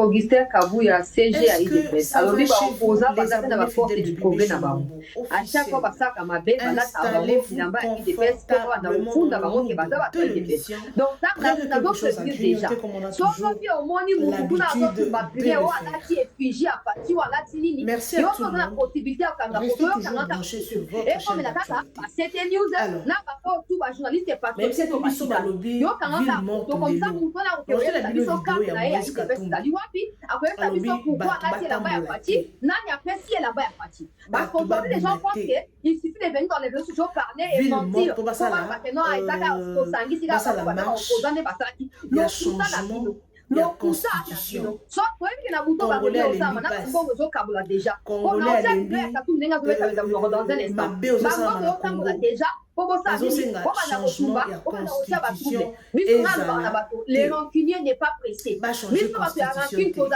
Augustin Kabouya, CG à Est-ce que IDPS. ça Alors, va il va chez vous, opposer les parce que abonnés la force fidèles du de progrès Bibi là-bas. Chilombo, À chaque fois, officiel? ça, comme ma belle, Installez-vous IDPS, confortablement dans le mood de l'émission. donc, Rien que quelque chose à grignoter comme on a toujours l'habitude de le faire. Merci à tout le monde. Restez toujours branchés sur votre chaîne d'actualité. Alors, même si tu biso balobi, ville morte lelo. Lorsque la vidéo ya Moïse Katumbi, alobi batu batambola te. Batu babima te. il suffit de venir dans les réseaux sociaux parler et ville mentir. morte basala marche, il y a changement, il y a constitution. Congolais alembi passe. Congolais alembi mabe ozosala na Congo. Ezosenga changement ya constitution ezala les rancuniers n'est pas pressé. bachanger constitution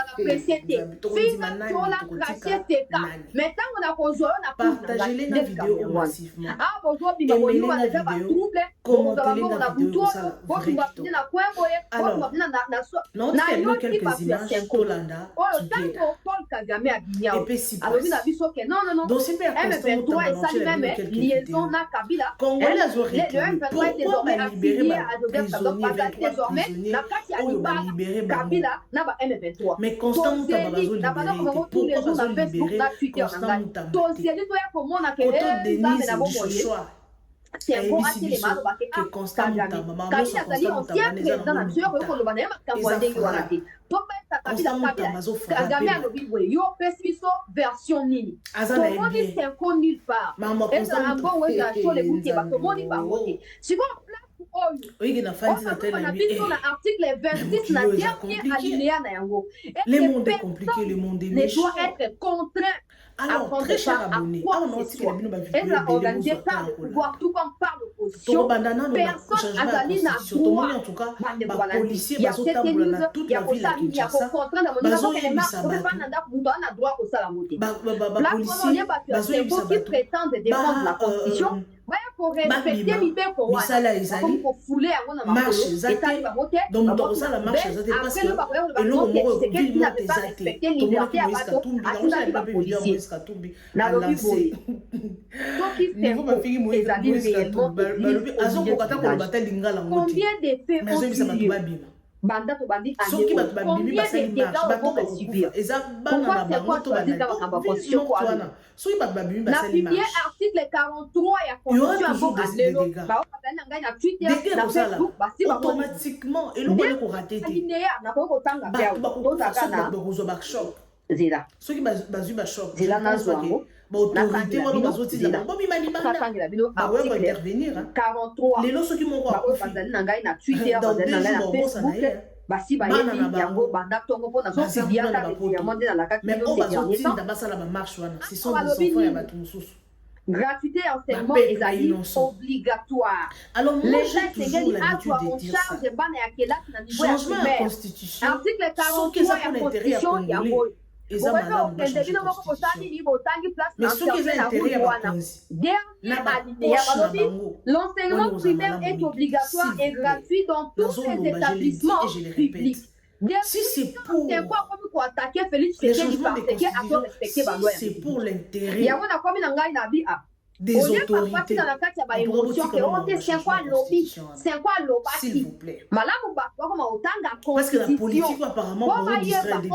partagez-les na vidéo massivement, aimez-les na vidéo, commentez-les na vidéo, ça va vrai kitoko. Alors, non, tu quelques images tolanda together et puis si passe donc c'est pas constant dans la quelques vidéos Congolais ont réclamé pourquoi on va libérer les prisonniers 23 prisonniers on va libérer mais Constant Mutamba va libérer pourquoi va libérer Constant Mutamba Koto Denise Joshua c'est bon à les mains que Constant Mutamba maman Constant Mutamba neza na Constant Mutamba zo frappé version nini azana c'est nulle part maman Constant article 26 na dernier alinéa na yango le monde est compliqué le monde est méchant doit être contraint. Alors, très cher abonné, organisé par le pouvoir, tout comme par l'opposition, personne n'a donné la droit. En tout cas, les policiers, ils ont toute la ville à Kinshasa. Qui prétendent défendre la constitution. Pour respecter l'idée pour moi, pour fouler à mon marche exacte donc dans ça la marche exacte parce que et l'on me ville monte exacte tout le monde qui est Katumbi la on pas vidéo Moïse Katumbi a lancé niveau ma fille Moïse Katumbi azo ko kata ko batali ngala ngoti combien de faits mais ça ba bima banda to bandi soki bato babimi basali marche bato bakufa eza bana na bango to constitution quoi soki bato babimi basali marche article 43 ya constitution ya automatiquement eloko ele ko rater te bakozwa bachoc soki bazwi bachoc baautorité wana bazotiza bango bobima libanda bakoya kointervenir lelo soki moko akufi dans 2 jours bakobosana ye basi bayebi yango banda tongo mpona zozibiaka mais oyo bazotinda basala bamarche wana ce sont des enfants ya bato mosusu gratuité et enseignement est obligatoire. Alors moi j'ai toujours l'habitude de dire ça. Changement de la constitution. Article 43 de la constitution, il y a mais ceux qui ont intérêt à l'enseignement primaire est obligatoire et gratuit dans tous les établissements publics. Si c'est pour les changements de constitution, si c'est pour l'intérêt des autorités, s'il vous plaît. Parce que la politique apparemment pour distraire des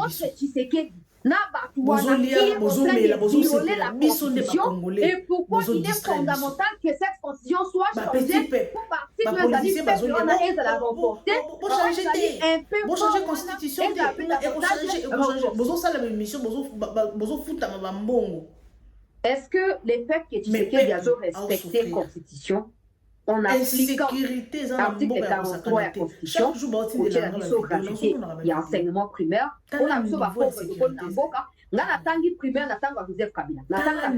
bisous. Et pourquoi il est fondamental que cette constitution soit changée pour partir de la changer constitution est-ce que les peuples qui ont respecté la constitution on applique l'article 43 de la constitution il y a enseignement primaire on a besoin de nga natangi primaire natanga Joseph Kabila natanga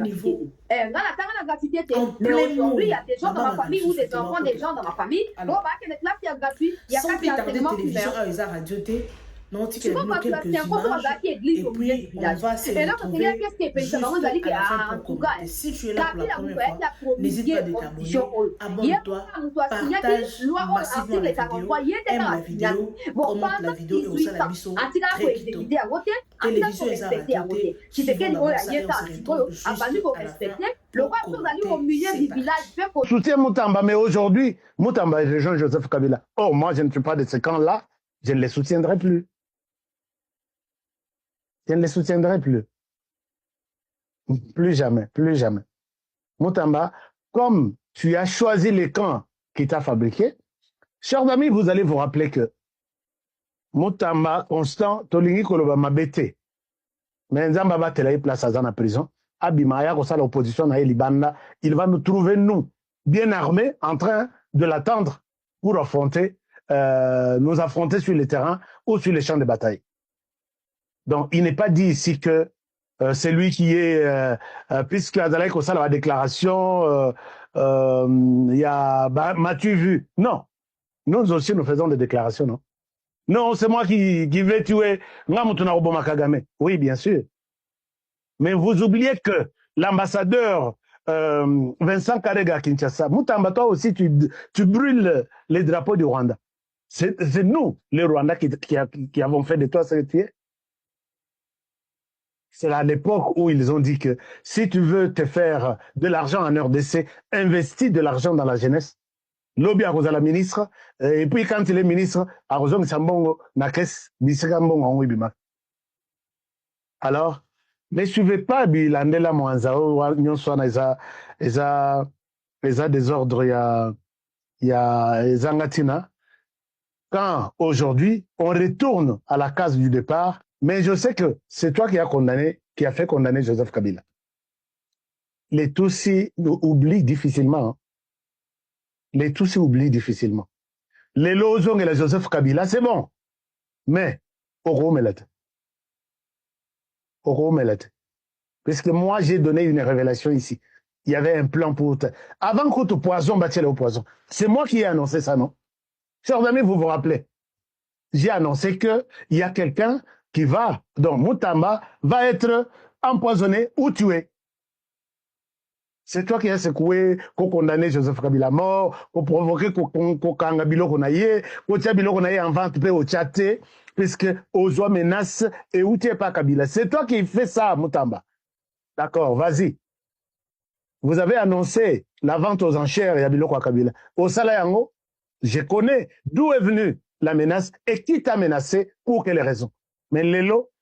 la gratuité mais aujourd'hui il y a des gens dans ma famille ou des enfants des gens dans ma famille bon bah que les classes il y a gratuit il y a 4 enseignements primaire non, tu quelques images, et puis on va se retrouver juste à la fin pour commenter. Si tu es là pour la première fois, n'hésite pas de t'abonner, abonne-toi, partage massivement la vidéo, aime la vidéo, commente la vidéo et aussi la mission très quittant. Télévision et ça va côté, suivons d'abord ça et on se retrouve juste à la fin pour commenter. Soutien Moutamba, mais aujourd'hui, Moutamba rejoint Joseph Kabila. Oh, moi, je ne suis pas de ce camp-là, je ne les soutiendrai plus. Je ne les soutiendrai plus. Plus jamais, plus jamais. Moutamba, comme tu as choisi les camps qui t'a fabriqué, chers amis, vous allez vous rappeler que Moutamba, Constant, Tolingi Koloba Mabete, mais Nzamba Batela place à la prison, Abimaya, comme ça l'opposition, il va nous trouver, nous, bien armés, en train de l'attendre pour affronter, nous affronter sur le terrain ou sur les champs de bataille. Donc, il n'est pas dit ici que c'est lui qui est, puisque Azalaï Kossa la déclaration, il y a, m'as-tu vu? Non. Nous aussi, nous faisons des déclarations, non? Non, c'est moi qui vais tuer Ngamutuna Kagame. Oui, bien sûr. Mais vous oubliez que l'ambassadeur Vincent Karega Kinshasa, Moutamba, toi aussi, tu brûles les drapeaux du Rwanda. C'est nous, les Rwandais, qui avons fait de toi ce que tu es. C'est à l'époque où ils ont dit que si tu veux te faire de l'argent en RDC, investis de l'argent dans la jeunesse. Lobby à la ministre, et puis quand il est ministre, à Rosong Sambongo, Nakes, Bissekambongo, en Wibima. Alors, ne suivez pas Bilandela Mwanzao, Nyonswana, Eza désordre, il y a Zangatina. Quand aujourd'hui, on retourne à la case du départ, mais je sais que c'est toi qui as fait condamner Joseph Kabila. Les Tutsis oublient difficilement. Hein. Les Tutsis oublient difficilement. Les Lozong et la Joseph Kabila, c'est bon. Mais, Oro Melete. Parce que moi, j'ai donné une révélation ici. Il y avait un plan pour... Avant que tu poison, bâtir au poison. C'est moi qui ai annoncé ça, non? Chers amis, vous vous rappelez? J'ai annoncé qu'il y a quelqu'un qui va, donc Moutamba, va être empoisonné ou tué. C'est toi qui as secoué, qu'on condamné Joseph Kabila mort, qu'on provoqué, qu'on kanga biloko na ye, qu'on tia biloko na ye en vente pe au tchaté, puisque aux menace et où t'es pas Kabila. C'est toi qui fais ça, Moutamba. D'accord, vas-y. Vous avez annoncé la vente aux enchères et à biloko à Kabila. Au Salayango, je connais d'où est venue la menace et qui t'a menacé, pour quelles raisons. Mais Lelo,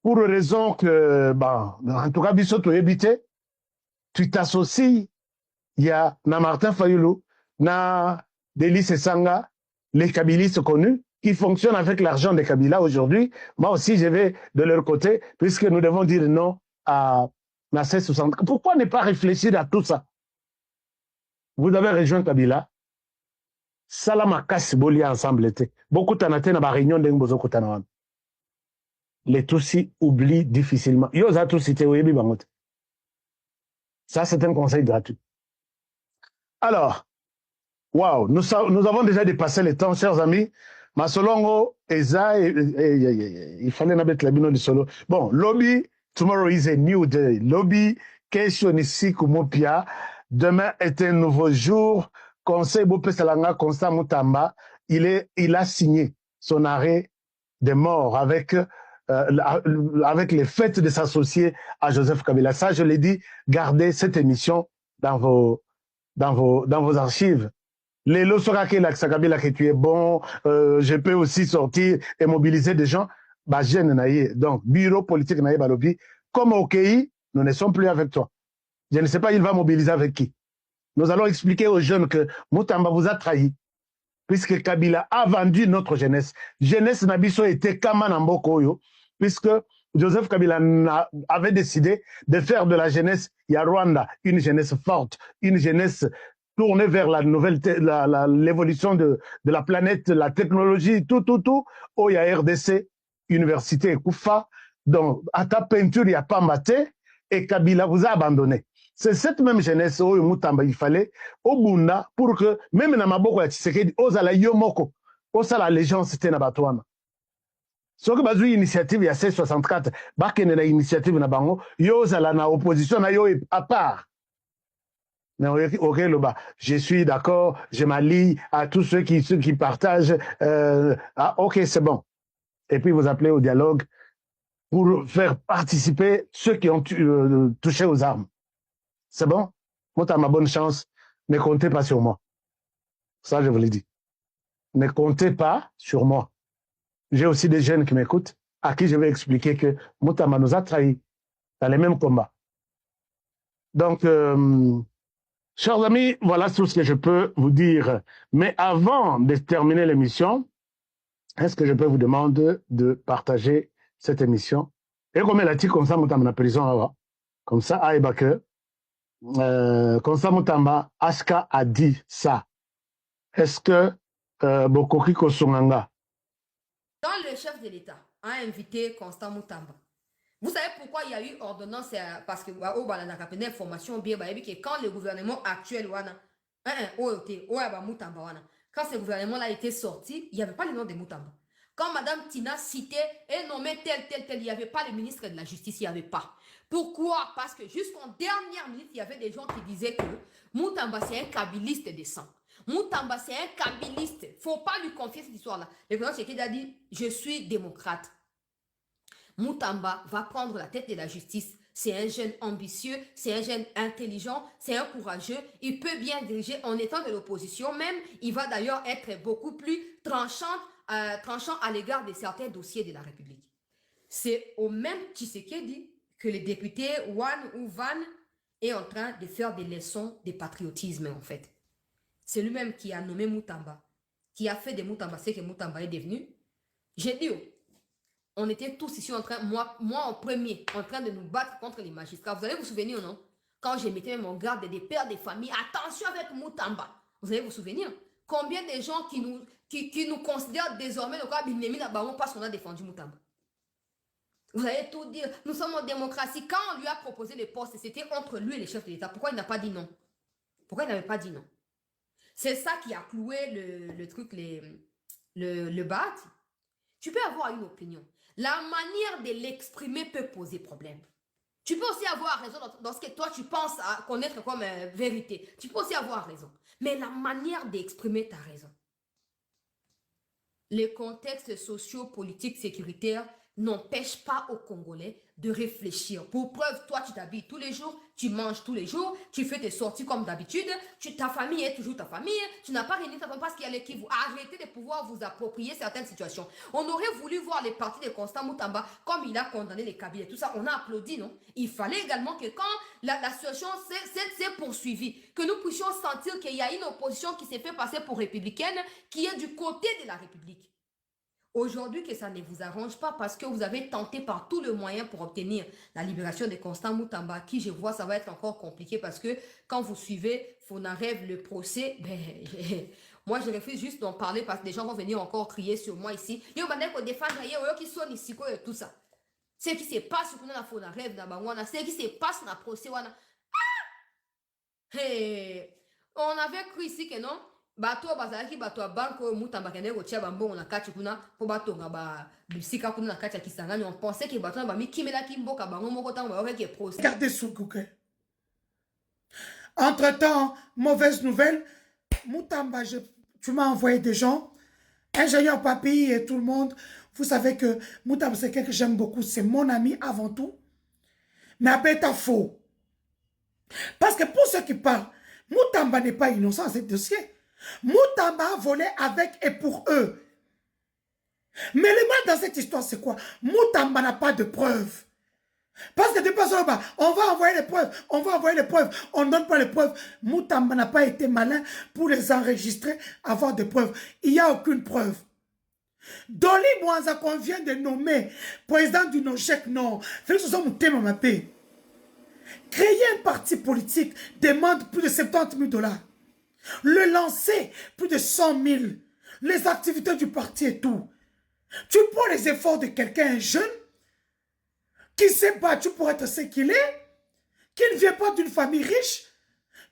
pour raison que, bah, en tout cas, Bissoto évité, tu t'associes, il y a na Martin Fayoulou, na Delis Sanga, les Kabilistes connus, qui fonctionnent avec l'argent des Kabila aujourd'hui. Moi aussi, je vais de leur côté, puisque nous devons dire non à na 60. Pourquoi ne pas réfléchir à tout ça? Vous avez rejoint Kabila, Salama Kassibolia ensemble était. Beaucoup t'en na ba réunion d'Engbozo Kotanawan. Les Tutsis oublient difficilement. Yo za Tutsi te oyebi bangote. Ça, c'est un conseil gratuit. Alors, waouh, nous avons déjà dépassé le temps, chers amis. Masolongo, Eza, il fallait n'abattre la bino de solo. Bon, lobby, tomorrow is a new day. Lobby, question ici, Kumopia. Demain est un nouveau jour. Conseil Bopé Salanga, Constant Moutamba, il a signé son arrêt de mort avec les fêtes de s'associer à Joseph Kabila. Ça, je l'ai dit, gardez cette émission dans vos archives. Les Losorake Kabila que tu es bon, je peux aussi sortir et mobiliser des gens. Bah, donc, bureau politique naïe balobi. Comme au pays, nous ne sommes plus avec toi. Je ne sais pas, il va mobiliser avec qui. Nous allons expliquer aux jeunes que Moutamba vous a trahi. Puisque Kabila a vendu notre jeunesse. Jeunesse Nabiso était Kamanambokoyo. Puisque Joseph Kabila avait décidé de faire de la jeunesse Rwanda une jeunesse forte, une jeunesse tournée vers la l'évolution de la planète, la technologie, tout. Oh, il y a RDC, Université Koufa, donc à ta peinture, il n'y a pas maté, et Kabila vous a abandonné. C'est cette même jeunesse où Moutamba il fallait au Bunda pour que même na maboko ya Tshisekedi ozala yomoko osala allégeance te na batwana. soki bazwi initiative ya C64 bakende na initiative na bango yo ozala na opposition na yo à part. Mais ok, Loba, je suis d'accord, je m'allie à tous ceux qui partagent. Ok, c'est bon. Et puis vous appelez au dialogue pour faire participer ceux qui ont touché aux armes. C'est bon? Moi, t'as ma bonne chance. Ne comptez pas sur moi. Ça, je vous l'ai dit. Ne comptez pas sur moi. J'ai aussi des jeunes qui m'écoutent, à qui je vais expliquer que Moutama nous a trahis dans les mêmes combats. Donc, chers amis, voilà tout ce que je peux vous dire. Mais avant de terminer l'émission, est-ce que je peux vous demander de partager cette émission? Et comme elle a dit comme ça, Moutama na prison, comme ça, Aïbake, comme ça, Moutama, Aska a dit ça. Est-ce que Bokoki Kosunganga? Quand le chef de l'État a invité Constant Moutamba, vous savez pourquoi il y a eu ordonnance? Parce que information bien que quand le gouvernement actuel quand ce gouvernement-là était sorti, il n'y avait pas le nom de Moutamba. Quand Mme Tina citait et nommait tel, il n'y avait pas le ministre de la Justice, il n'y avait pas. Pourquoi? Parce que jusqu'en dernière minute, il y avait des gens qui disaient que Moutamba, c'est un kabiliste de sang. Moutamba, c'est un kabiliste. Il ne faut pas lui confier cette histoire-là. Le président Tshisekedi a dit, je suis démocrate. Moutamba va prendre la tête de la justice. C'est un jeune ambitieux, c'est un jeune intelligent, c'est un courageux. Il peut bien diriger en étant de l'opposition. Même, il va d'ailleurs être beaucoup plus tranchant à l'égard de certains dossiers de la République. C'est au même Tshisekedi que le député Wan ou Van est en train de faire des leçons de patriotisme, en fait. C'est lui-même qui a nommé Moutamba, qui a fait de Moutamba ce que Moutamba est devenu. J'ai dit, on était tous ici en train, moi en premier, en train de nous battre contre les magistrats. Vous allez vous souvenir, non? Quand je mettais mon garde des pères de famille, attention avec Moutamba. Vous allez vous souvenir? Combien de gens qui nous considèrent désormais le cas Binemi Nabaron parce qu'on a défendu Moutamba? Vous allez tout dire, nous sommes en démocratie. Quand on lui a proposé les postes, c'était entre lui et les chefs de l'État. Pourquoi il n'a pas dit non? Pourquoi il n'avait pas dit non? C'est ça qui a cloué le truc, le bat. Tu peux avoir une opinion. La manière de l'exprimer peut poser problème. Tu peux aussi avoir raison dans ce que toi tu penses à connaître comme vérité. Tu peux aussi avoir raison. Mais la manière d'exprimer ta raison. Les contextes sociaux, politiques, sécuritaires n'empêche pas aux Congolais de réfléchir. Pour preuve, toi, tu t'habilles tous les jours, tu manges tous les jours, tu fais tes sorties comme d'habitude, ta famille est toujours ta famille, tu n'as pas réuni ta famille parce qu'il y a les qui vous arrêtez de pouvoir vous approprier certaines situations. On aurait voulu voir les partis de Constant Moutamba comme il a condamné les Kabyles et tout ça, on a applaudi, non? Il fallait également que quand la situation s'est poursuivie, que nous puissions sentir qu'il y a une opposition qui s'est fait passer pour républicaine, qui est du côté de la République. Aujourd'hui, que ça ne vous arrange pas parce que vous avez tenté par tous les moyens pour obtenir la libération de Constant Moutamba, qui, je vois, ça va être encore compliqué parce que quand vous suivez Fonarev, le procès, moi, je refuse juste d'en parler parce que des gens vont venir encore crier sur moi ici. Yo, défendre, qui sont ici, tout ça. Ce qui se passe dans la Fonarev, ce qui se passe dans le procès, on avait cru ici que non. Bato bazalaki bato banko Moutamba kende ko tia bambongo na kati kuna po bato nga bisika kuna na kati ya Kisangani. On pensait que bato ba mi kimela kimboka bango moko tango ba ke procès. Regardez Soukouke. Entre-temps, mauvaise nouvelle, Moutamba, tu m'as envoyé des gens, ingénieur Papi et tout le monde. Vous savez que Moutamba, c'est quelqu'un que j'aime beaucoup, c'est mon ami avant tout. Mais après, t'as faux. Parce que pour ceux qui parlent, Moutamba n'est pas innocent à ce dossier. Moutamba a volé avec et pour eux. Mais le mal dans cette histoire, c'est quoi? Moutamba n'a pas de preuves. Parce que de toute façon, on va envoyer les preuves, on ne donne pas les preuves. Moutamba n'a pas été malin pour les enregistrer, avoir des preuves. Il n'y a aucune preuve. Dolly Mwanza qu'on vient de nommer président du NOJEC, non. Félix Ousmane Mapé. Créer un parti politique demande plus de 70 000 $. Le lancer, plus de 100 000. Les activités du parti et tout. Tu prends les efforts de quelqu'un jeune qui s'est battu pour être ce qu'il est, qui ne vient pas d'une famille riche.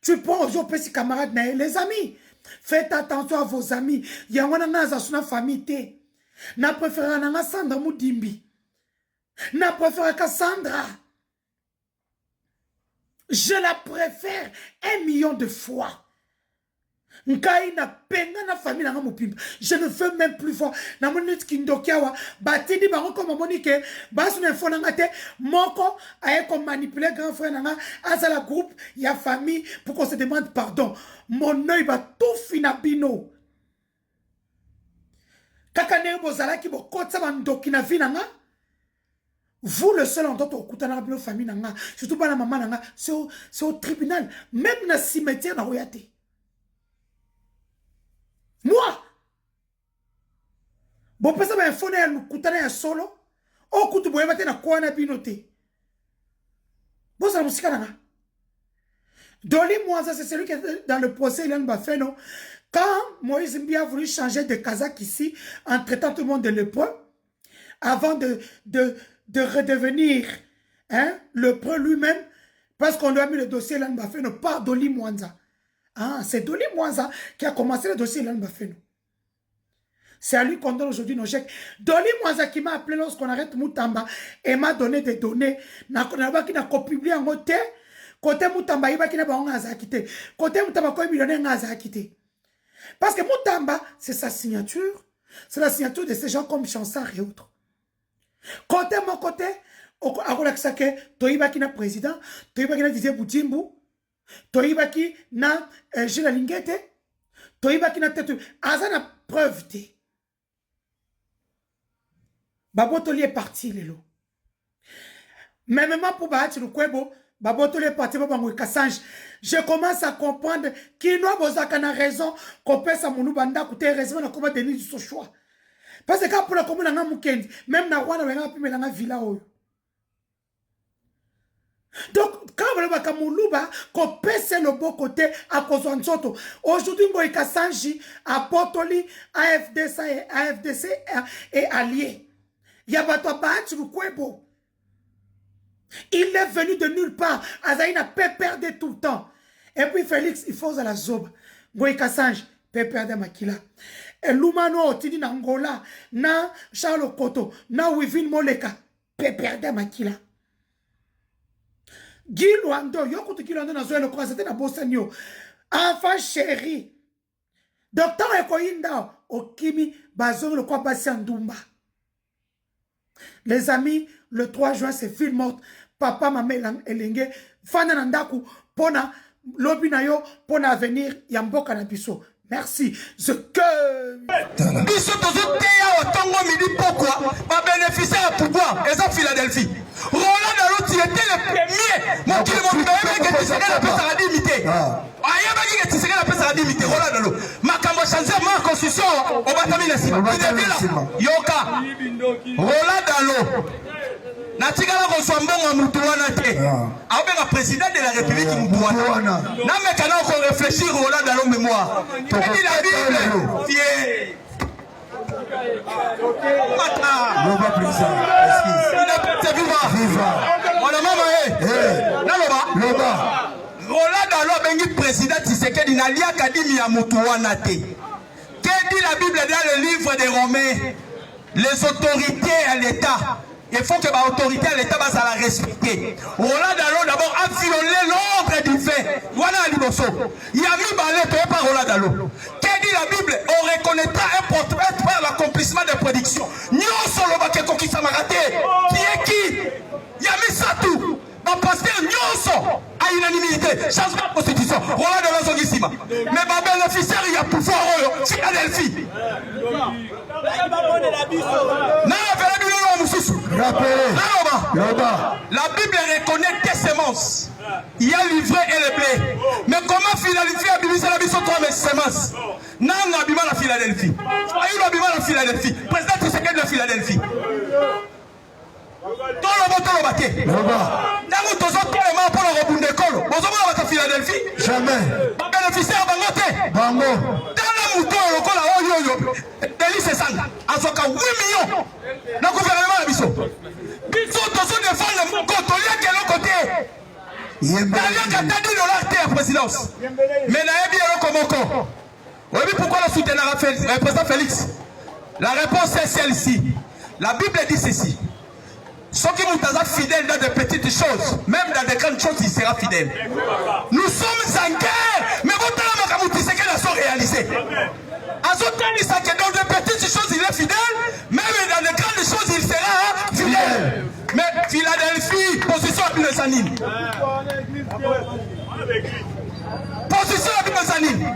Tu prends aux autres petits camarades, les amis. Faites attention à vos amis. Il y a une famille. Na préféré nanga Sandra Moudimbi. Na préféré Cassandra. Je la préfère 1 million de fois. Nkai na penga na famille nanga mopimba. Je ne veux même plus voir. Na monite kindokiawa. Batidi bango comme monique. Basu ne fona ngate. Moko aye comme manipuler grand frère nanga. Asa la groupe. Ya famille. Pour qu'on se demande pardon. Mon œil va tout finabino. Kakane bozala ki bo kotsa bandoki na vi nanga. Vous, le seul endroit où vous avez une famille, surtout pas la maman, c'est au tribunal. Même dans le cimetière, dans le moi, bon, parce que je vais vous un solo. Au coup de bois, je vais vous dire binoté. Bon, ça musique. Dolly Mwanza, c'est celui qui est dans le procès, il a fait, non? Quand Moïse Mbia a voulu changer de Kazakh ici, en traitant tout le monde de lépreux, avant de redevenir lépreux lui-même, parce qu'on lui a mis le dossier Elan Bafeno par Dolly Mwanza. Ah, c'est Dolly Mwanza qui a commencé le dossier Elan Bafeno. C'est à lui qu'on donne aujourd'hui nos chèques. Dolly Mwanza qui m'a appelé lorsqu'on arrête Moutamba et m'a donné des données. Qui n'a publié en côté. Côté Moutamba, il va qui n'a pas quitté. Côté Moutamba, il millionnaire n'a quitté. Parce que Moutamba, c'est sa signature. C'est la signature de ces gens comme Chansard et autres. Côté mon côté, Toïba qui n'a président, Toïba qui n'a disait Boutimbu, Toïba qui n'a Gilles Linguette, Toïba qui n'a tête. Azan a preuve de. Babotoli est parti, Lelo. Même pour Bahati Lukwebo, Babotoli est parti, je commence à comprendre qu'il n'a pas raison qu'on pèse à mon banda, côté raison, on a comment donner du choix. Parce que quand pour la commune, on a un même na wana on a pu mettre villa. Donc, quand on a Kamuluba, qu'on pèse le bon côté à cause de Nsoto. Aujourd'hui, on a Kassanji, à Portoli, AFDC et alliés. Il y a pas de Lukwebo. Il est venu de nulle part. Azaï n'a pas perdu tout le temps. Et puis Félix, il faut à la zob. Ngoy Kassanji, peut perdre Makila. Et Lumano, Tidi Nangola, na Charles Koto, na Wivin Moleka, peut perdre Makila. Guy Luando, Yokoto Guy Luando, na Zoé le croix, c'était na Bossanio. Enfant chéri. Docteur Ekoinda, Okimi, Bazon le croix, Bassiandumba. Les amis, le 3 juin, c'est film mort. Papa, maman, Elenge, Fananandaku, Pona, Lobinayo, Pona avenir, Yamboka Nabiso. Merci. Ce que. Biso tozo teya otongo midi pourquoi va bénéficier à pouvoir et ça Philadelphie. Roland Dalo était le premier. Mon qui mon bébé que tu serais la personne à limiter. Ayaba qui tu serais la personne à limiter Roland Dalo. Makambo changer ma constitution au batami la sima. Yoka. Roland Dalo. Natikala ko swambonga mutu wana te. Abenga président de la République mutu wana. Na mekana ko réfléchir Roland Dalo mémoire. Il dit la Bible. Fier. Nova président. C'est viva. Mon maman Naloba. Roland Dalo bengi président Tshisekedi na lia kadimi ya mutu wana te. Que dit la Bible dans le livre des Romains? Les autorités à l'État. Il faut que l'autorité à l'État va la respecter. Roland Dalo d'abord a violé l'ordre divin. Voilà l'imoso. Il y a mis balai par Roland Dalo. Qu'est dit la Bible? On reconnaîtra un portrait par l'accomplissement des prédictions. Nyon solo bakeko qui s'est maraté. Qui est qui? Il y a mis ça tout. On passe Nyonso à unanimité. Changement de constitution. Roland Dalo Zongissima. Mais ma bénéficiaire, il y a pouvoir. Philadelphie. La Bible reconnaît tes semences. Il y a livré et le blé. Mais comment Philadelphie a bimé la mission 3 semences? Non, on a bimé la Philadelphie. Il a bimé la Philadelphie. Président Tshisekedi de la Philadelphie. Philadelphie. Jamais. Bénéficiaire Bangote. Bango. Dans le mouton, Delis et Sang. En soit 8 millions. Dans le gouvernement de Bissot. Bissot, tous ceux défendent le mouton. Il y a quel côté? Il y a $10 à la présidence. Mais il y a bien le Komoko. Oui, pourquoi le soutenir le président Félix? La réponse est celle-ci. La Bible dit ceci. Ceux qui nous sont fidèles dans de petites choses, même dans de grandes choses, il sera fidèle. Nous sommes en guerre, mais votre âme, c'est qu'elle a sont réalisées. Dans de petites choses, il est fidèle, même dans de grandes choses, il sera fidèle. Mais Philadelphie, position à Binezanine. Position à Binezanine.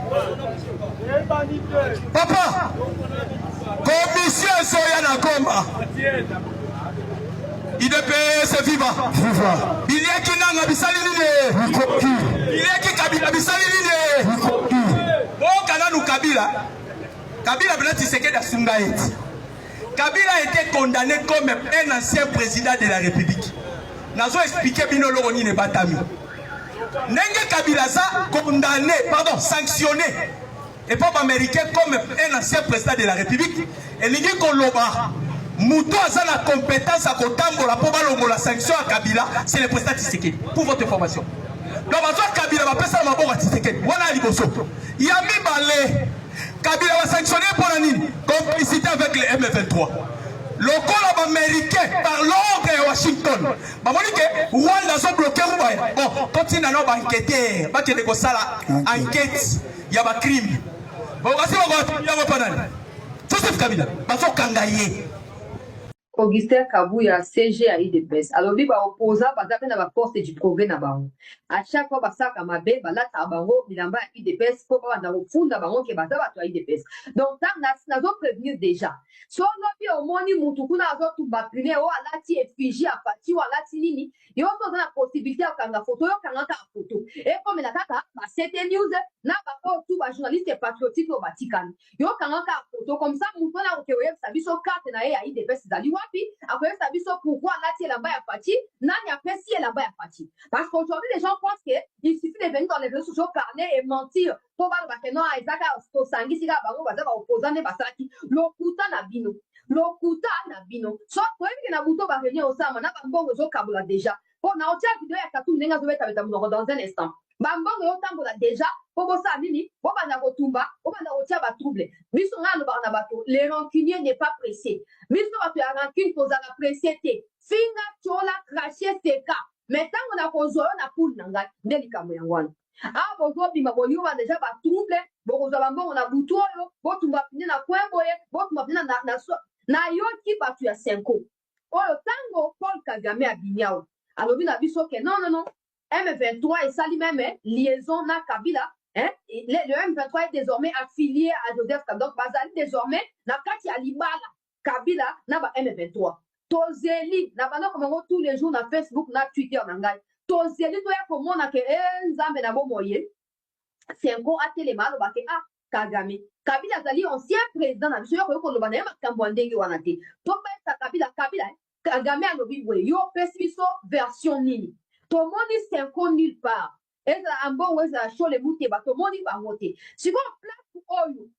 Papa, commission Soyana Goma. IDPS viva. Viva. Il y a qui n'a pas il y a qui Kabila oh, Kananou Kabila. Kabila Kabila a été condamné comme un ancien président de la République. Nous avons expliqué Bino Loroni ne Batami. Nenge Kabila ça condamné, pardon, sanctionné. Et peuple américain comme un ancien président de la République. Et nous dit qu'on l'a. Mouto a la compétence à Kotambola pour la sanction à Kabila, c'est le président Tshisekedi. Pour votre information. Donc, Kabila va passer à ma boîte Tshisekedi. Voilà l'Iboso. Il y a mis balai. Kabila va sanctionner pour la ligne. Complicité avec les M23. Le corps américain par l'ordre de Washington. Rwanda sont bloqués. Bon, continue à nous enquêter. Enquête. Il y a un crime. Bon, Joseph Kabila. Kangaye. Augustin Kabuya, CG à IDPS. Alors, il va opposer parce que na force du progrès na bango. À chaque fois, ça comme abe, bala tabango, bilamba IDPS, pour pas na funda bango ke bata ba to IDPS. Donc, tam na zo prévenir déjà. So no bi o moni mutu kuna zo tu bapine o alati effigie à parti ou alati nini. Yo so na possibilité à kanga photo yo kanga ka photo. Et comme la kaka, ba c'était news na ba ko tu ba journaliste patriotique au Vatican. Yo kanga ka photo comme ça mutu na ko ke sa biso carte na ya IDPS dali après ça dit pourquoi là là-bas à partir nani apprécié là-bas à partir parce qu'aujourd'hui les gens pensent que il suffit de venir dans les réseaux sociaux parler et mentir pour voir que non Isaac au sangi sika bango baza ba opposant ne basaki lokuta na bino soit pour que na buto ba venir au sama na bango zo kabula déjà pour na otia vidéo ya katu nenga zo beta dans un instant bambongo yo tambola déjà pour ça nini pour bana kotumba pour bana otia ba trouble biso ngano ba na bato les rancuniers n'est pas pressé biso bato ya rancune pour za pressé te finga chola cracher seka mais tant on a kozo na poule nanga ndelika mo yangwana ah bozo bima boli wa déjà ba trouble bozo bambongo na buto yo botumba pini na kwemboye botumba pini na yo ki batu ya 5 oyo tango Paul Kagame abinyao alobi na biso ke non M23 et ça lui-même liaison na Kabila hein le M23 est désormais affilié à Joseph Kabila donc bazali désormais na kati ya libala Kabila na ba M23 tozeli na bana komango tous les jours na Facebook na Twitter na ngai tozeli to ya komona ke nzambe na bomoye c'est encore atelema lo ba ke Kagame Kabila zali ancien président na biso yo ko lo bana makambo ndenge wana te to ba Kabila Kagame alobi boye yo pesiso version nini tout le monde s'est nulle part. Et un bon ouais ça chaud les moutons bah tout le monde va voter. Si on place pour oyo.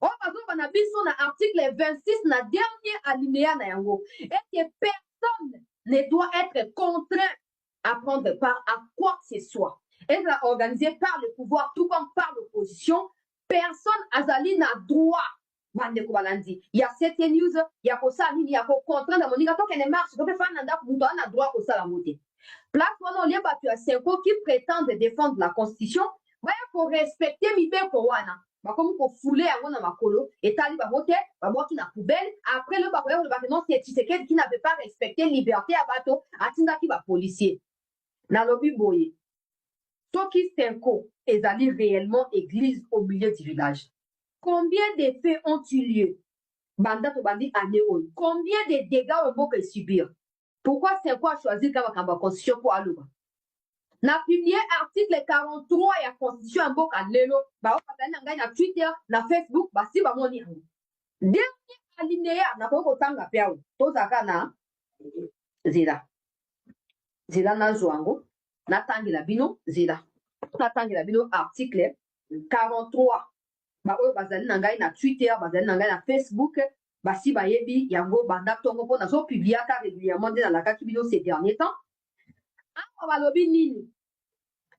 On va voir on a vu son article 26 na dernier alinéa na yango. Et que personne ne doit être contraint à prendre part à quoi que ce soit. Et là organisé par le pouvoir tout comme par l'opposition, personne azali na droit. Mande ko balandi. Il y a cette news, il y a ko ça il y a ko contraint de moninga to qu'elle marche, ko pe fa nanda ko na droit ko ça la moté. Place on lien battu à 5 qui prétendent défendre la constitution, il faut respecter Mibe Kowana. Comme pour fouler à mon makolo, et tali va voter, va voir qui n'a poubelle, après le non, c'est Tshisekedi qui n'avait pas respecté liberté à bateau, à Tinda qui va policier. Nalobi Boye. Toki Senko est allé réellement église au milieu du village. Combien de faits ont eu lieu? Banda to bandi anéon. Combien de dégâts on peut subir? Pourquoi c'est quoi choisir comme la constitution pour aller? Na publié article 43 et la constitution en boka lelo ba on na Twitter na Facebook ba si ba moni yango. Dernier alinéa na ko tanga piao to zaka na zila na zwango na tangila bino zila na tangila bino article 43 ba o bazali na ngai na Twitter bazali na ngai na Facebook. Basi bayebi yango banda tongo po nazo publiaka régulièrement dans la kakibino ces derniers temps. On va lobby nini.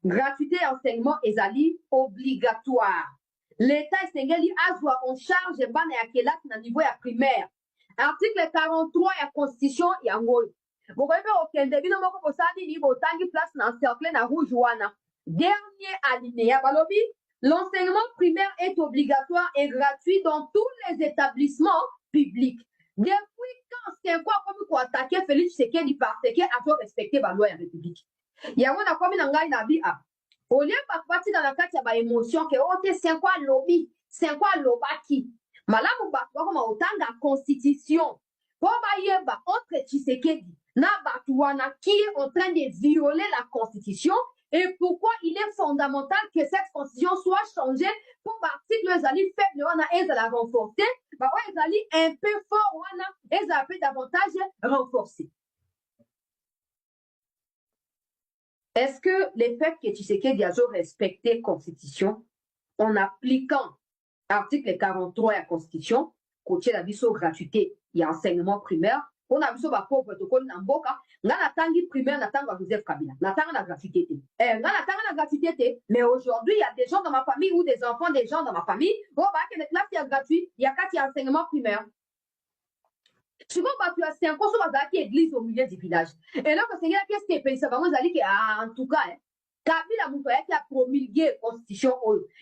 Gratuité et enseignement ezali obligatoire. l'État Sengeli azwa en charge bana ya kelasi na niveau ya primaire. Article 43 ya constitution ya ngoyo. Bokoyebe okende bino moko kosadi ni botangi place na encercler na rouge wana. Dernier alinéa balobi, l'enseignement primaire est obligatoire et gratuit dans tous les établissements publics. Depuis quand c'est quoi comme pour attaquer Félix Tshisekedi parce que a faut respecter la loi de la République. Yango na komi na ngai na bi a. Au lieu de partir dans la kati ya ba émotion que on te c'est quoi lobby, c'est quoi lobaki. Malamu ba comme otanga constitution. Pour ba yeba entre Tshisekedi na Batouana qui est en train de violer la constitution et pourquoi il est fondamental que cette constitution soit changée pour l'article Zali faible et la renforcer, bah ouais Zali un peu fort et ça peut davantage renforcer. Est-ce que le fait que Tshisekedi a respecté la constitution en appliquant l'article 43 de la constitution, côté la biso gratuité et enseignement primaire, on a vu ça pour protocole n'amboka nga natangi primaire natanga Joseph Kabila natanga la gratuité nga natanga la gratuité mais aujourd'hui il y a des gens dans ma famille ou des enfants des gens dans ma famille bon bah que les classes y a gratuit il y a 4 enseignement primaire souvent bah tu as 5 ans sur la église au milieu du village et là que Seigneur qu'est-ce que pense ça va dire que en tout cas Kabila mutoya qui a promulgué constitution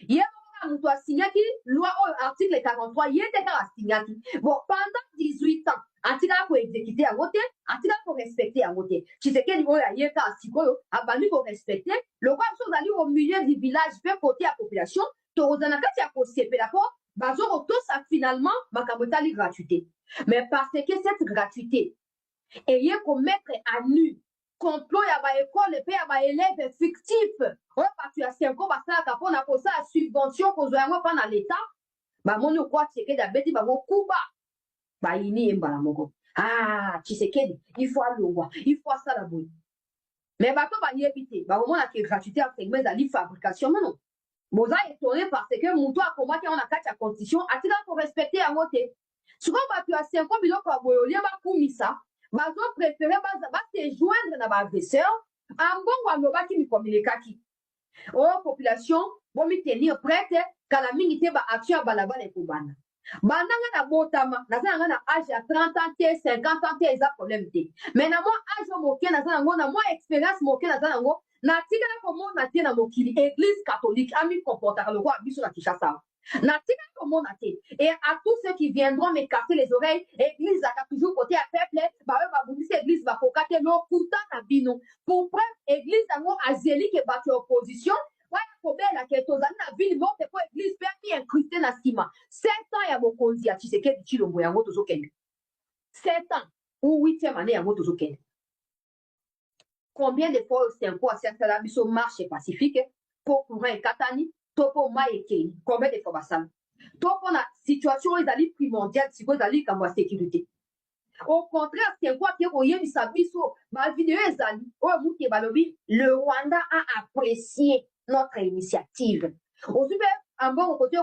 il y a muto a signé loi article 43 il était à signé bon pendant 18 ans atika pour exécuter à voter atika pour respecter à voter Tshisekedi oya yeka sikoyo abandi pour respecter le roi sont allés au milieu du village fait côté la population tozana kati ya kosepela po bazo tous a finalement makambo tali gratuité mais parce que cette gratuité ayé commettre à nu complot ya ba école pe ya ba élèves fictifs o parce que 5 ans ba sala kapona ko sa subvention ko zo yango pa na l'état ba moni kwa Tshisekedi abeti ba kuba ba ini embala moko Tshisekedi il faut alongwa il faut ça la boy mais ba to ba yebite ba mona ki gratuité enseignement za li fabrication non boza étonné parce que muto a combattu on a kati ya constitution atika pour respecter à voter souvent ba tu as 5 ans biloko boyolia ba kumisa bazo préférer ba se joindre na ba agresseur ambongo alobaki mi communiquaki population bon mi tenir prête kala mingi te ba action balabala ekobana bandanga na botama nazanga na âge ya 30 ans te 50 ans te eza problème te mais na moi âge moke nazanga ngo na moi expérience moke nazanga ngo na tika ko mona te na mokili église catholique ami comporta le roi biso na Kinshasa na tika ko mona te et à tous ceux qui viendront me casser les oreilles église a toujours côté à peuple ba ba bundisi église ba kokate no kuta na bino pour preuve église ngo azeli ke ba opposition kobela ke tozali na ville morte po église pe mi incrusté na sima 7 ans ya bokonzi ya Tshisekedi Tshilombo yango tozokende 7 ans ou 8e année yango tozokende combien de fois c'est quoi ça biso marche pacifique pour courant katani to po maïke combien de fois basala to pona situation ezali primordiale siko ezali kambo ya sécurité au contraire c'est quoi que oyebisa biso ba vidéo ezali oyo muke balobi le Rwanda a apprécié notre initiative. Au super, en bon côté,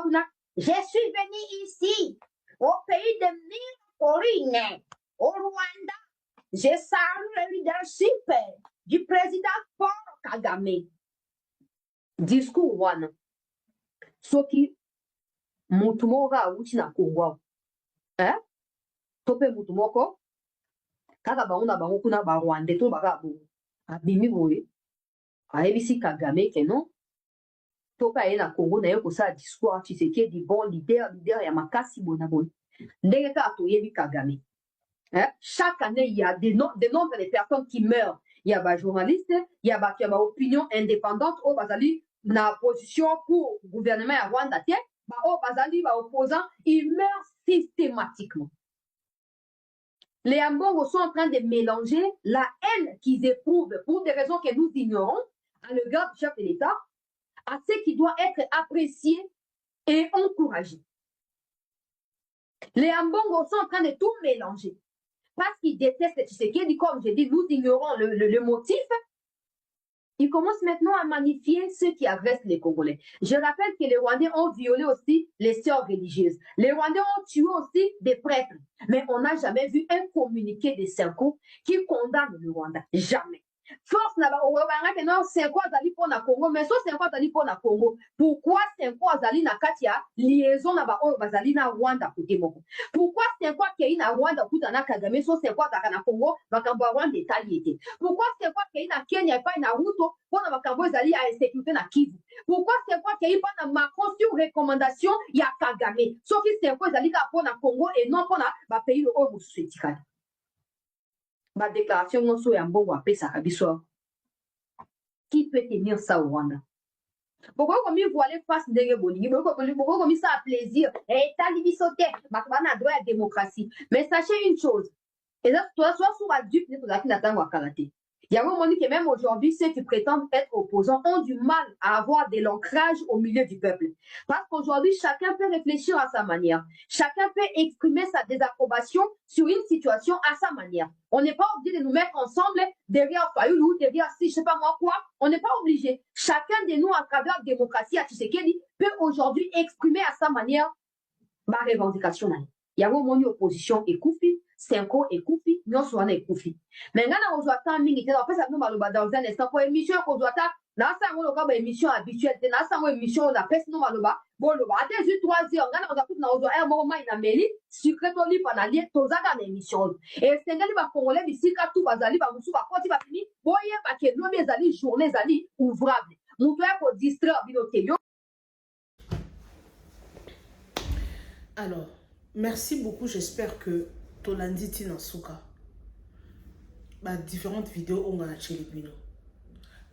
je suis venu ici, au pays de Mille au Rwanda. Je salue le leadership du président Paul Kagame. Discours one. Soki mutumoga uchi na kungwa. Tope mutumoko. Kaka bauna bango kuna ba Rwanda to baga bo. Abimi boye. Aebisi Kagame ke non toka na Congo na yoko sa discours Tshisekedi bon leader ya makasi bonabon ndenge ka toyebi Kagame chaque année il y a des nombres de personnes qui meurent il y a ba journalistes il y a ba opinion indépendante au bazali na position pour gouvernement ya Rwanda te ba o bazali ba opposants ils meurent systématiquement. Les Ambongo sont en train de mélanger la haine qu'ils éprouvent pour des raisons que nous ignorons à l'égard du chef de l'État, à ce qui doit être apprécié et encouragé. Les Ambongo sont en train de tout mélanger. Parce qu'ils détestent Tshisekedi, comme je dis, nous ignorons le motif. Ils commencent maintenant à magnifier ceux qui agressent les Congolais. Je rappelle que les Rwandais ont violé aussi les sœurs religieuses. Les Rwandais ont tué aussi des prêtres. Mais on n'a jamais vu un communiqué des Senko qui condamne le Rwanda. Jamais. force na ba obanga que non Senko azali pour na Congo mais so Senko azali pour na Congo pourquoi Senko azali na kati ya liaison na ba oyo bazali na Rwanda côté moko pourquoi Senko kei na Rwanda kuta na Kagame so Senko azaka na Congo bakambo ya Rwanda etali ete pourquoi Senko kei na Kenya pa na Ruto pour na bakambo ezali ya sécurité na Kivu pourquoi Senko kei pa na Macron sur recommandation ya Kagame soki Senko ezali ka pour na Congo et non pour na ba pays oyo mosusu etikali ma déclaration non so ya mbongo apesaka biso qui peut tenir ça au Rwanda pourquoi comme il voit face ndenge bolingi pourquoi comme ça a plaisir et tali biso te bakana droit à démocratie mais sachez une chose et là toi soit sur la dupe ne tozaki na tango karaté il y a un moment que même aujourd'hui ceux qui prétendent être opposants ont du mal à avoir de l'ancrage au milieu du peuple parce qu'aujourd'hui chacun peut réfléchir à sa manière chacun peut exprimer sa désapprobation sur une situation à sa manière on n'est pas obligé de nous mettre ensemble derrière Fayoulou derrière si je sais pas moi quoi on n'est pas obligé chacun de nous à travers la démocratie à Tshisekedi peut aujourd'hui exprimer à sa manière ma revendication il y a un moment opposition et Koufi Senko ekufi nyonso wana ekufi mais ngana ozwa temps mingi te après ça nous maloba dans un instant pour émission kozwa ta na sango loka ba émission habituelle te na sango émission na pesi no maloba boloba ate ju 3 heures ngana ozwa kutu na ozwa un moment ina meli secret oli panali tozaka na émission et sengali ba congolais bisika tout bazali ba musu ba koti ba fini boye ba ke no ezali journée ezali ouvrable mutu ya ko distraire binote yo. Alors merci beaucoup, j'espère que Tolandi Tinasuka. Différentes vidéos on a acheté les bino.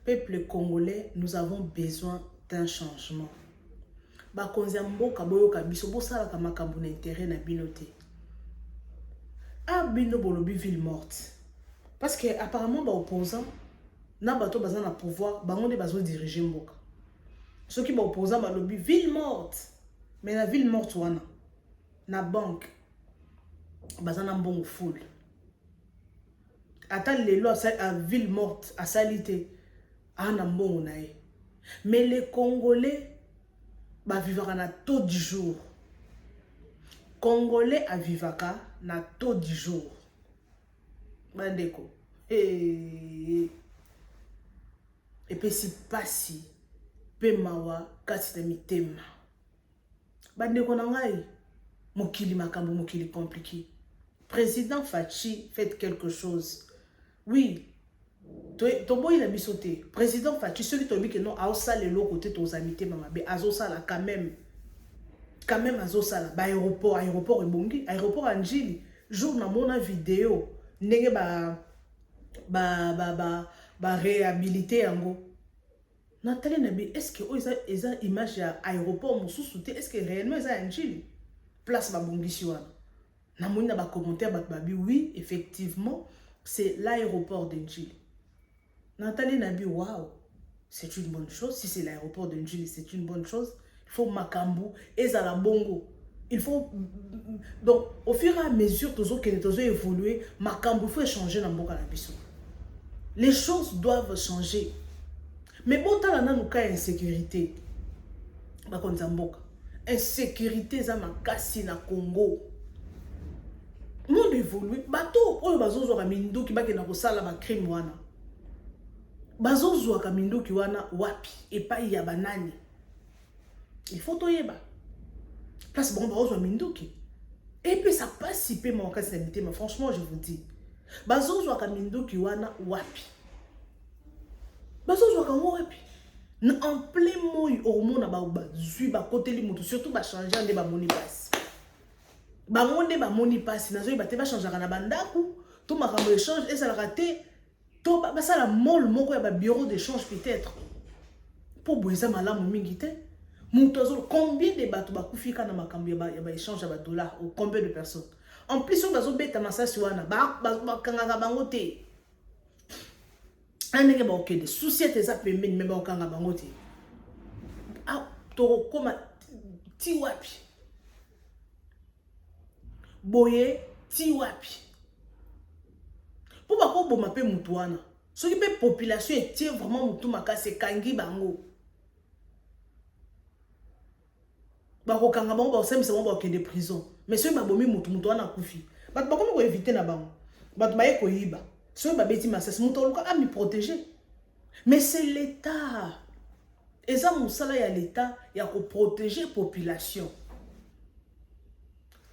Peuple congolais, nous avons besoin d'un changement. Konzambo kaboyo kabiso bo sala ka makambo na intérêt na binote. Ah bino bolobi ville morte. Parce que apparemment ba opposant na bato bazan na pouvoir, bango de bazo diriger mboka. Ceux qui ba opposant ba lobi ville morte. Mais la ville morte wana na banque bazana mbongo full ata lelo à ville morte à salité ana mbongo nae mais les Congolais ba vivaka na taux du jour Congolais a vivaka na taux du jour bandeko et puis si pasi pe mawa kasi na mitema bandeko na ngai mokili makambo mokili compliqué. Président Fachi, faites quelque chose. Oui. Tobo il a mis sauté. Président Fachi, ceux qui t'ont dit que non, à ça les lots côté tos amis mama, mais à ça là quand même à ça là, aéroport et bongi, aéroport Anjili, jour na mona vidéo, nenge ba réhabilité ango. Nathalie Nabi, est-ce que ils ont image à aéroport mon sous-souté, est-ce que réellement ils ont Anjili? Place ba bongi siwana. Na moni na ba commentaire babi oui effectivement c'est l'aéroport d'Njili. Nathalie Nabi waouh c'est une bonne chose si c'est l'aéroport d'Njili c'est une bonne chose il faut makambu ezala bongo il faut donc au fur et à mesure tozo évoluer makambu faut changer na mboka na biso les choses doivent changer mais bon tala na nuka insécurité ba konza mboka insécurité za makasi na Congo monde évolue bato oyo bazozwa minduki bakena kosala ba crime wana bazozwa ka minduki wana wapi epai ya banani il faut toyeba place bon bazozwa minduki et puis ça passe si peu mon kasi na mitema franchement je vous dis bazozwa ka minduki wana wapi bazozwa ka wapi en plein mois au monde ba zui ba côté li mutu surtout ba changer nde ba moni passe ba monde ba moni passe nazo ba te ba changer na bandaku to makambo échange et ça la raté to ba ça la mol moko ya ba bureau d'échange peut-être pour boisa malamu mingi te mutu azo combien de bato ba kufika na makambo ya ba échange ya ba dollars ou combien de personnes en plus on bazo beta masasi wana ba kanganga bango te anenge ba ok de société za pembeni mais ba kanga bango te ah to koma ti wapi boye ti wapi pour ba ko boma pe mutu wana so ki pe population etie vraiment mutu makase kangi bango ba ko kanga bango ba osemisa bango ba ok de prison mais so ba bomi mutu wana kufi ba ko éviter na bango ba ba ye ko yiba Ce babeti masas mutoluka a me protéger. Mais c'est l'État. Et ça musala ya l'État ya ko protéger la population.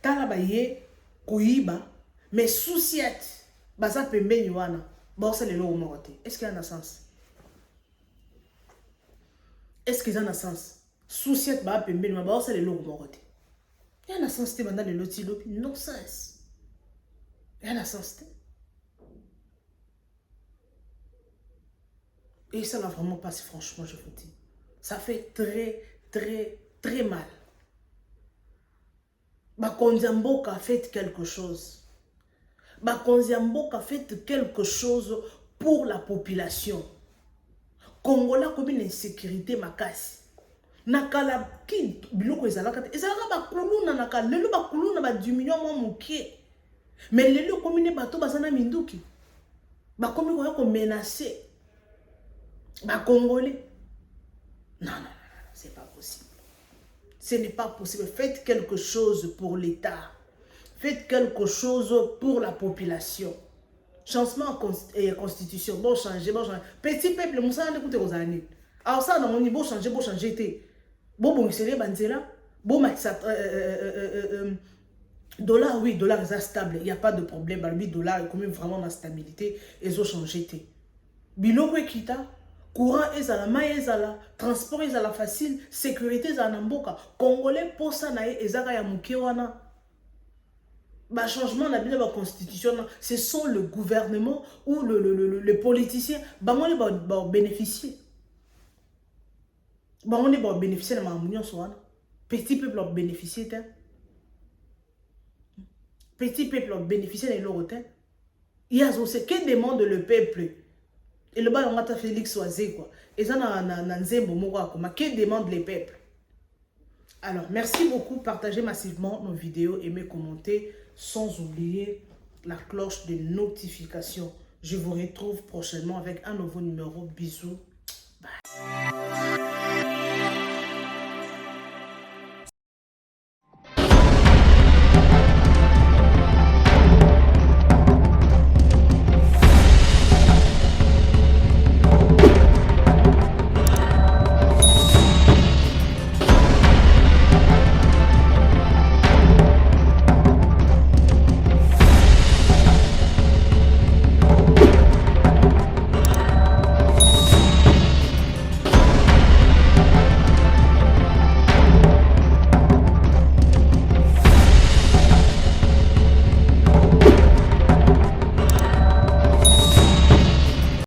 Tala baye koyiba mais souciette baza pembeni wana ba ça le logo morote. Est-ce qu'il y a un sens? Est-ce qu'il y a un sens? Souciette ba pembeni ba ça le logo morote. Il y a un sens te banda le loti lopi non sens. Il y a un sens te. Et ça n'a vraiment pas, franchement, je vous dis. Ça fait très, très, très mal. Bakonziamboka a fait quelque chose. Bakonziamboka a fait quelque chose pour la population. Congolais comme une insécurité makasi. Nakala ki biloko ezalaka bakuluna nakala lelo bakuluna ba diminuer moi mokie. Mais lelo comme une bato bazana minduki. Bakomi ko menacer. Congolais. Non, c'est pas possible. Ce n'est pas possible. Faites quelque chose pour l'État. Faites quelque chose pour la population. Changement constitution. Bon changer, bon changer. Petit peuple, Moussa n'a écouté aux années. Alors ça, dans mon niveau, changer, bon changer. Bon, c'est banzela. Bon, dollar, oui, dollar est stable. Il n'y a pas de problème. Le dollar est quand même vraiment dans la stabilité. Ils ont changé. Biloko kita. Courant ezala, maïs ezala, transport ezala facile, sécurité ezala mboka. Congolais posa na ezaka ya muke wana. Ba changement na bila ba constitution, ce sont le gouvernement ou le politicien bangone ba bénéficier. Bangone ba bénéficier na mamunyo so wana. Petit peuple ba bénéficier te. Petit peuple ba bénéficier na lorote. Il y a aussi que demande le peuple. Et le bas, on a Félix Oazé, quoi. Et ça, que demandent les peuples? Alors, merci beaucoup. Partagez massivement nos vidéos, aimez, commentez, sans oublier la cloche de notification. Je vous retrouve prochainement avec un nouveau numéro. Bisous.